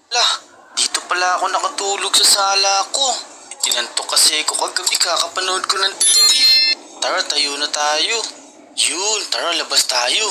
Lah, dito pala ako nakatulog sa sala ko. Inantok kasi ko kagabi kakapanood ko ng TV. Tara, tayo na tayo. Yun, tara, labas tayo.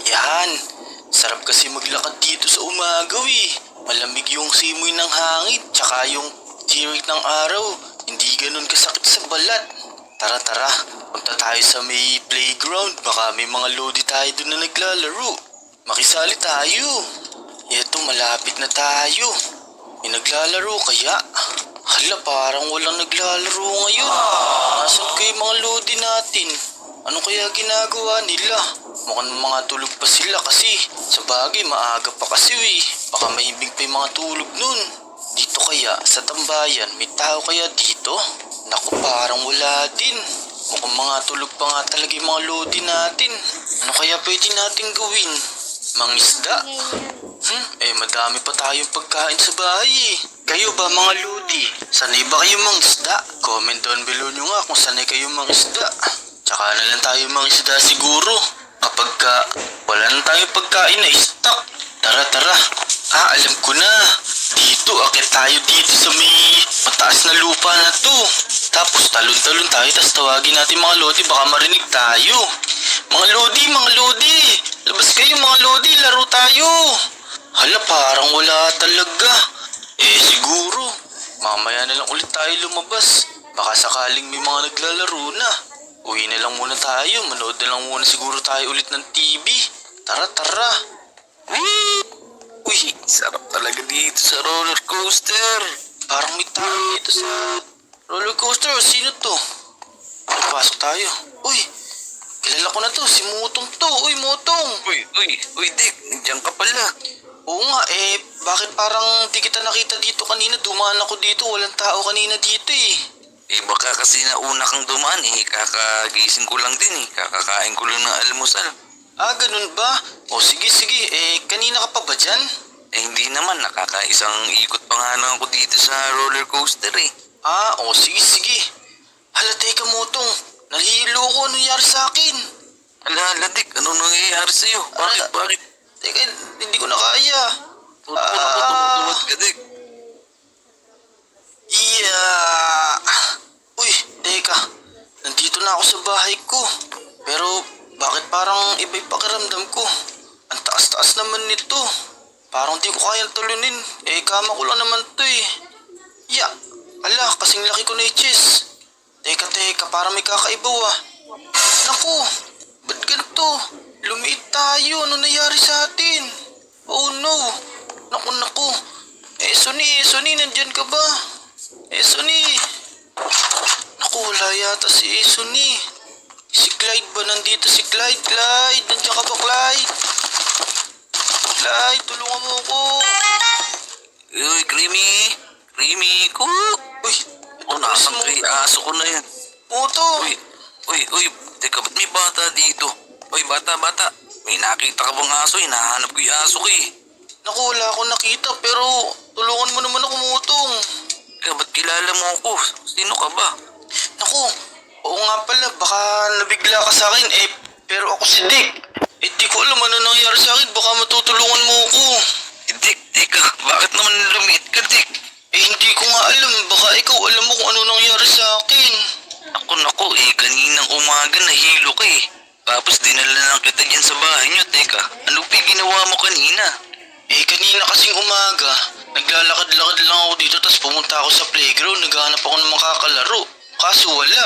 Yan, sarap kasi maglakad dito sa umagaw eh. Malamig yung simoy ng hangin, tsaka yung tirik ng araw. Hindi ganun kasakit sa balat. Tara, tara, punta tayo sa may playground. Baka may mga lodi tayo doon na naglalaro. Makisali tayo. Eto, malapit na tayo. May naglalaro kaya? Hala, parang walang naglalaro ngayon. Nasaan kayo mga lodi natin? Ano kaya ginagawa nila? Mukhang mga tulog pa sila kasi sa bagay maaga pa kasi baka mahimbing pa yung mga tulog nun. Dito kaya sa tambayan may tao kaya dito? Naku, parang wala din. Mukhang mga tulog pa nga talaga yung mga lodi natin. Ano kaya pwede natin gawin? Mangisda? Madami pa tayong pagkain sa bahay eh. Kayo ba mga lodi? Sanay ba kayong mangisda? Comment down below nyo nga kung sanay kayong mangisda. Tsaka na lang tayo mangisda siguro. Kapag wala na tayong pagkain na stock. Tara, tara. Alam ko na. Dito, akit tayo dito sa may mataas na lupa na to. Tapos talon-talon tayo, tapos tawagin natin mga lodi, baka marinig tayo. Mga lodi, labas kayo mga lodi, laro tayo. Hala, parang wala talaga. Siguro, mamaya na lang ulit tayo lumabas. Baka sakaling may mga naglalaro na. Uwi na lang muna tayo, manood na lang muna siguro tayo ulit ng TV. Tara, tara. Uy, sarap talaga dito sa roller coaster. Parang may tao dito sa roller coaster. Sino to? Pasok tayo. Uy, kilala ko na to, si Mutong to. Uy, Mutong. Uy, Dick, nandiyan ka pala. Oo nga, bakit parang di kita nakita dito kanina? Dumaan ako dito, walang tao kanina dito eh. Baka kasi nauna kang dumaan kakagising ko lang din kakakain ko lang ng almusal. Ganun ba? O sige, kanina ka pa ba dyan? Hindi naman, nakakaisang ikot pa nga lang ako dito sa roller coaster eh. Sige. Hala, teka Mutong, nalihilo ko, ano nangyari sa akin? Ala, Dick, ano nangyayari sa'yo? Bakit? Teka, hindi ko na kaya. Tuwad ka, Dick. Uy, teka, nandito na ako sa bahay ko. Pero bakit parang iba yung pakiramdam ko? Ang taas-taas naman nito. Parang di ko kayang talunin. Kama ko lang naman to eh. Ala, kasing laki ko na chest. Teka, parang may kakaiba Naku, ba't ganito? Lumiit tayo, ano nangyari sa atin? Oh no, naku. Sonny, nandyan ka ba? Sonny. Naku, wala yata si Sonny. Si Clyde ba nandito? Si Clyde, nandiyan ka ba Clyde? Clyde, tulungan mo ko. Uy, Creamy ko. Uy, Nasaan kay aso ko na yan? Mutong. Uy, teka, ba't may bata dito? Uy, bata, may nakita ka bang aso? Hinahanap ko yung aso ko eh. Naku, wala akong nakita pero tulungan mo naman ako Mutong. Ba't kilala mo ako? Sino ka ba? Naku, oo nga pala, baka nabigla ka sa akin pero ako si Dick. Di ko alam ano nangyari sa akin, baka matutulungan mo ako. Dick, teka, bakit naman lumit ka, Dick? Hindi ko nga alam, baka ikaw alam mo kung ano nangyari sa akin. Naku, kaninang umaga nahilo ka eh. Tapos dinala lang kita dyan sa bahay niyo, teka, ano pa yung ginawa mo kanina? Kanina kasing umaga, naglalakad-lakad lang ako dito tapos pumunta ako sa playground, naghahanap ako ng makakalaro. Kaso wala.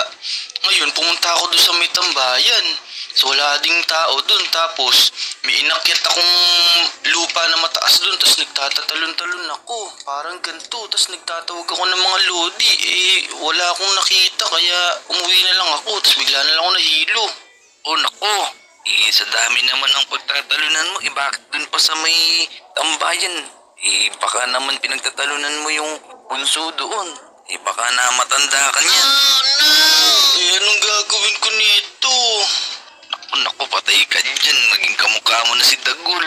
Ngayon pumunta ako doon sa may tambayan. So wala ding tao doon tapos may inakyat akong lupa na mataas doon tapos nagtatatalon-talon ako. Parang ganito tapos nagtatawag ako ng mga lodi. Wala akong nakita kaya umuwi na lang ako tapos bigla na lang ako nahilo. Oh naku, sa dami naman ng pagtatalunan mo, bakit dun pa sa may tambayan? Baka naman pinagtatalunan mo yung punso doon. Baka na matanda ka niyan. Anong gagawin ko nito? Naku, patay ka dyan. Maging kamukha mo na si Dagul.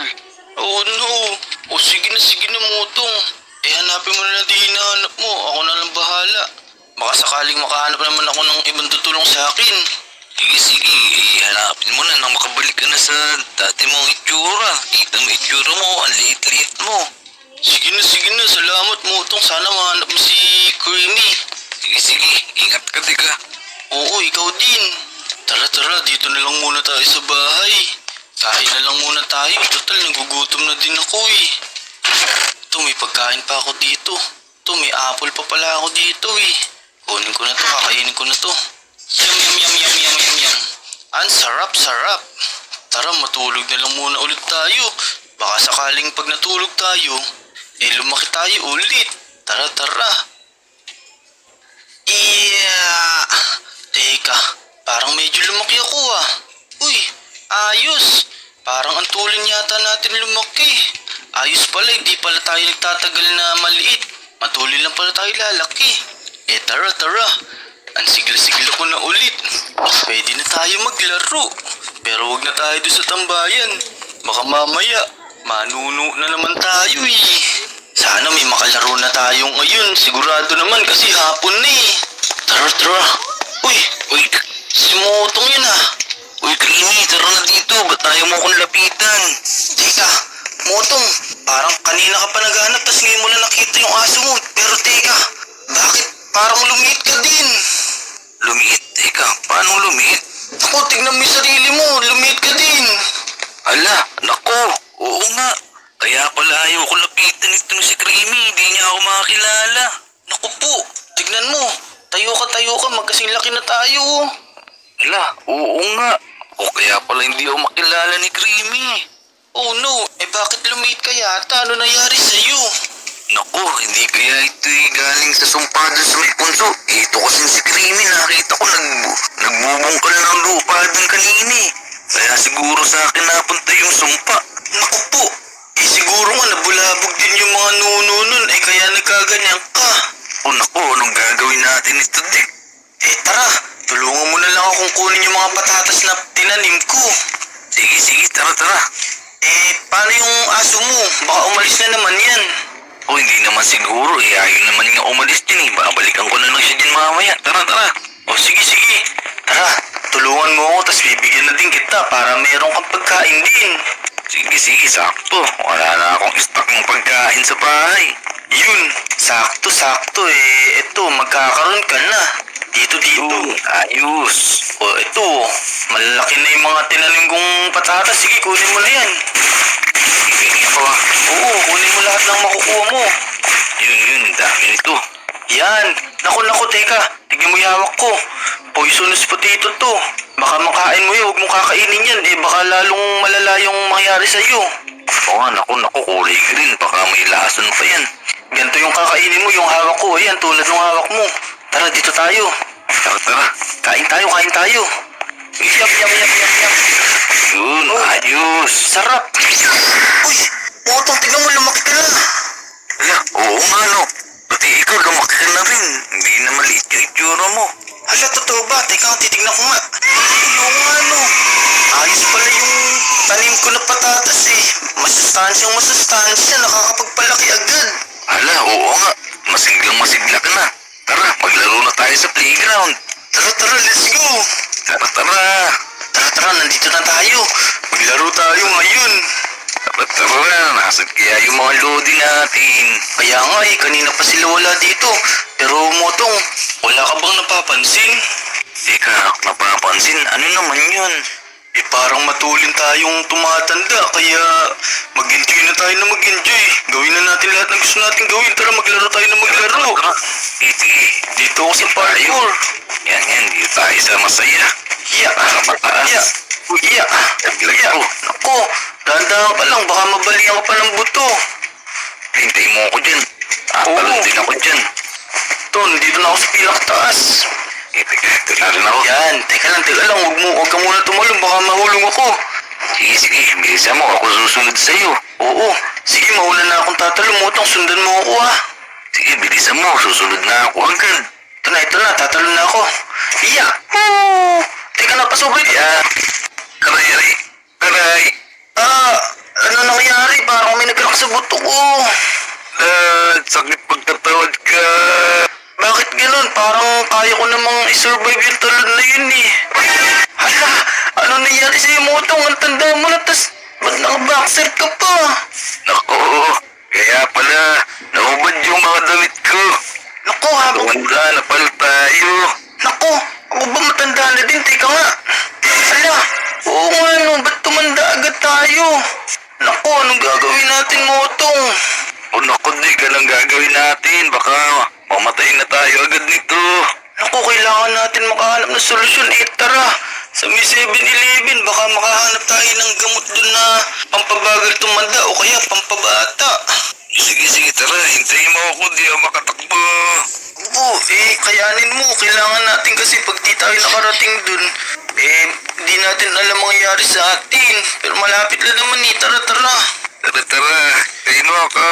Oh no. Sige na Mutong. Hanapin mo na lang di hinahanap mo. Ako na lang bahala. Baka sakaling makahanap naman ako ng ibang tutulong sa akin. Sige, sige. Hanapin mo na nang makabalik ka na sa dati mong itsura. Kita mo itsura mo, ang liit-liit mo. Sige na, salamat Motong. Sana mahanap mo si Creamy. Sige, sige. Ingat ka, tika. Oo, ikaw din. Tara, dito na lang muna tayo sa bahay. Kain na lang muna tayo. Total, nagugutom na din ako eh. Ito, may pagkain pa ako dito. Ito, may apple pa pala ako dito eh. Kunin ko na to, kakainin ko na to. Yum. Ang sarap. Tara, matulog na lang muna ulit tayo. Baka sakaling pag natulog tayo, lumaki tayo ulit. Tara. Teka, parang medyo lumaki ako ah. Uy, ayos. Parang ang tulin yata natin lumaki. Ayos pala, hindi pala tayo nagtatagal na maliit. Matulin lang pala tayo lalaki. Tara. Ang sigla-sigla ko na ulit. Pwede na tayo maglaro. Pero wag na tayo doon sa tambayan. Baka mamaya, manuno na naman tayo eh. Sana may makalaro na tayo ngayon. Sigurado naman kasi hapon na eh. Tara. Uy, si Motong yun ah. Uy, Creamy, tara na dito. Ba't ayaw mo akong lapitan? Teka, Motong, parang kanina ka pa naghanap tas ngayon mo na nakita yung aso mo. Pero teka, bakit parang lumiit ka din? Lumiit? Teka, paano lumiit? Ako, tignan mo yung sarili mo, lumiit ka din. Ala, nako. Oo nga. Kaya pala ayaw ko lapitan ito si Creamy. Hindi niya ako makakilala. Naku po, tignan mo. Tayo ka, magkasing laki na tayo. Ala, oo nga. O kaya pala hindi ako makilala ni Creamy. Oh no, bakit lumiit ka yata? Ano nangyari sa'yo? Naku, hindi kaya ito galing sa sumpado sa may punso. Ito kasi si Creamy, nakita ko nagbubungkal ng lupa dun kanina eh. Kaya siguro sa akin napunta yung sumpa. Naku po, siguro nga nabulabog din yung mga nuno nun, kaya nagkaganyan ka. O naku, anong gagawin natin ito, Dick? Tara, tulungan mo na lang akong kunin yung mga patatas na tinanim ko. Sige, tara. Paano yung aso mo? Baka umalis na naman yan. O hindi naman siguro ayaw naman nga umalis din eh. Babalikan ko na lang siya din mamaya. Tara. O sige. Tara, tulungan mo ako tas bibigyan na din kita para meron kang pagkain din. Sige, sakto. Wala na akong stock ng pagkain sa bahay. Yun, sakto. Ito, magkakaroon ka na. Dito. Ayos. O ito, malalaki na yung mga tinanim kong patatas. Sige, kunin mo na yan. Ibigay ako ah. Oo, kunin mo lahat ng makukuha mo. Yun, dami nito. Yan, naku, teka. Tignan mo yung hawak ko. Poisonous potato to. Baka makain mo yun, huwag mong kakainin yan. Baka lalong malala yung mangyari sa'yo. Oo nga, naku, kulay green. Baka may lason pa yan. Ganito yung kakainin mo, yung hawak ko. Ayan, tulad ng hawak mo. Tara, dito tayo. Tara. Kain tayo. Yap. Yun, ayos. Sarap. Uy, Motong, tignan mo, lumaki ka na. Ala, oo nga no. Pati ikaw lumaki ka na rin. Hindi na maliit yung itsura mo. Hala, totoo ba? Teka, titignan ko nga. Oo nga, no. Ayos pala yung tanim ko na patatas eh. Masustansya, nakakapagpalaki agad. Ala, oo nga. Masigla ka na. Tara, maglaro na tayo sa playground. Tara, let's go. Tara. Nandito na tayo. Maglaro tayo ngayon. Tara, nasan kaya yung mga lodi natin? Kaya nga kanina pa sila wala dito. Pero Motong, wala ka bang napapansin? Teka, napapansin, ano naman yun? Parang matulin tayong tumatanda, kaya mag-enjoy na tayo na mag-enjoy. Gawin na natin lahat ng gusto natin gawin. Tara, maglaro tayo na maglaro. Tara. Sige. Dito ako sa parkour. Yan, dito tayo sa masaya. Iya. Ako, dahan-dahan ka lang, baka mabalian ka pa ng buto. Hintay mo ako dyan. Talon din ako dyan. Ton, dito na ako sa pinakataas. Teka rin ako. Yan, teka lang, huwag ka muna tumalong, baka mahulong ako. Sige, bilisan mo, ako susunod sa'yo. Oo, sige, mauna na akong tatalo, Motong, sundan mo ako ha. Sige, bilisan mo, susunod na ako agad. Ito na, tatalo na ako. Iya! Teka na, pasubay. Aray. Ano nangyari? Parang may nagkrak sa buto ko. Sakit pagtatawad ka. Bakit ganun? Parang kaya ko namang i-survive yung talon na yun eh. Ala, ano nangyari sa'yo, Motong? Ang tanda mo na, tas ba't naka-boxer ka pa? Naku, kaya pala, naubad yung mga damit ko. Naku, habang... Tumanda na pala tayo. Naku, ako ba matanda na din? Teka nga. Ala, oo nga no, ba't tumanda agad tayo? Naku, anong gagawin natin, Motong? O naku, di ka lang gagawin natin. Baka mamatay na tayo agad nito. Naku, kailangan natin makahanap ng solusyon. Tara, sa may 7-Eleven, baka makahanap tayo ng gamot dun na pampabagal tumanda o kaya pampabata. Sige, tara. Hintayin mo ako. Di ako makatakbo. Oo, kayanin mo. Kailangan natin kasi pag di tayo nakarating dun, di natin alam mangyayari sa atin. Pero malapit na naman Tara. Tara. Hintayin mo ako.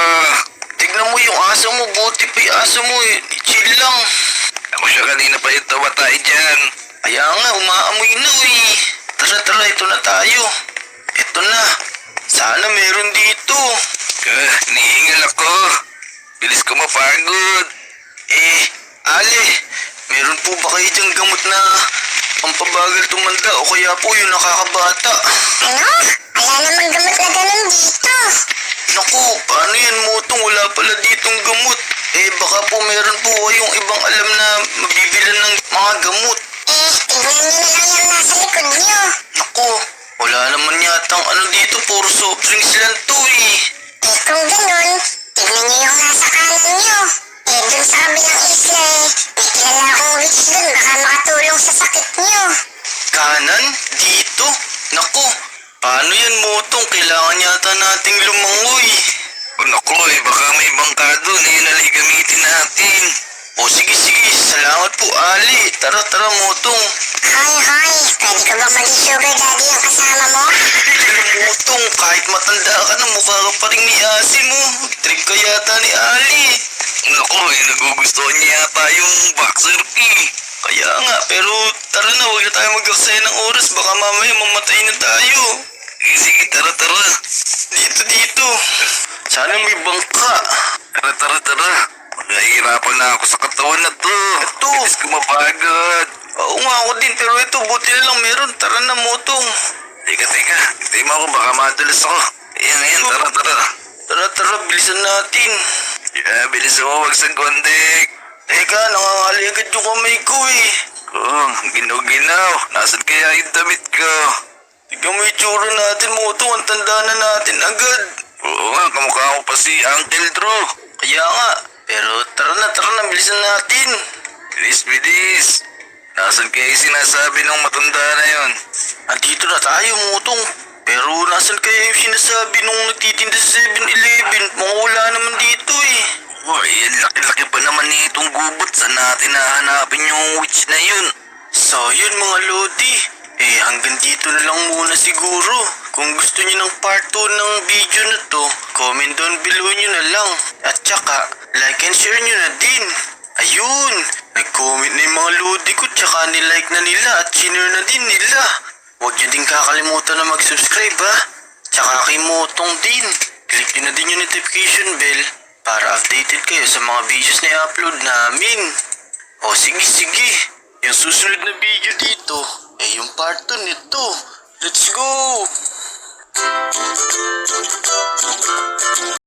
Tignan mo yung aso mo. Buti pa yung aso mo. Chill lang. Ako siya kanina pa yung tawa tayo dyan. Kaya nga, umaamoy na Tara, ito na tayo. Ito na. Sana meron dito. Nihingal ako. Bilis ko mapagod. Ale, meron po ba kayo dyang gamot na pampabagal tumanda o kaya po yung nakakabata? Ano? Wala namang gamot na ganun dito. Naku, paano yan, Motong? Wala pala ditong gamot. Baka po meron po kayong ibang alam na mabibilan ng mga gamot. Tignan niyo na lang yung nasa likod niyo. Naku, wala naman yatang ano dito. Puro soft drinks lang to Kung ganun, tignan niyo yung nasa kanan niyo. Dun sa kabilang isla may kilala akong witch dun. Baka makatulong sa sakit niyo. Kanan? Dito? Naku, paano yan, Motong? Kailangan yata nating lumangoy. O naku, baka may bangka doon. Yun na lang gamitin natin. O sige, salamat po, Ali. Tara, Motong. Hoy, pwede ko bang maging sugar daddy yung kasama mo? Motong, kahit matanda ka na, mukha ka pa rin ni Asi mo. Trip ka yata ni Ali. Naku, nagugustuhan niya yata yung boxer pee. Kaya nga, pero tara na, huwag na tayo mag-aksaya ng oras. Baka mamaya mamatay na tayo. Sige, tara. Dito. Sana may bangka. Tara. Nahihirapan na ako sa katawan na to. Ito. Bilis ko mapagod. Oo nga ako din, pero ito, buti na lang meron. Tara na, Motong. Teka. Hintay mo ako, baka madulas ako. Ayan, Tara, bilisan natin. Bilis mo, wag sa gondek. Teka, nangangali agad yung kamay ko Kung, ginaw. Nasaan kaya yung damit ko? Tignan mo yung tsura natin, Motong. Ang tanda na natin agad. Oo nga, kamukha ko pa si Uncle Drew. Kaya nga, pero tara na, bilisan natin. Bilis. Nasaan kaya yung sinasabi ng matanda na yon? Andito na tayo, Motong. Pero nasan kaya yung sinasabi nung nagtitinda sa 7-Eleven? Mga wala naman dito Yan, laki-laki pa naman itong gubot. Saan natin nahanapin yung witch na yun? So yun mga Lodi, hanggang dito na lang muna siguro. Kung gusto niyo ng part 2 ng video na to, comment down below nyo na lang. At saka, like and share nyo na din. Ayun, nag-comment na yung mga Lodi ko, tsaka nilike na nila at sinare na din nila. Huwag nyo din kakalimutan na mag-subscribe Tsaka kay Motong din. Click nyo na din yung notification bell para updated kayo sa mga videos na i-upload namin. O sige. Yung susunod na video dito, yung part 2 nito. Let's go!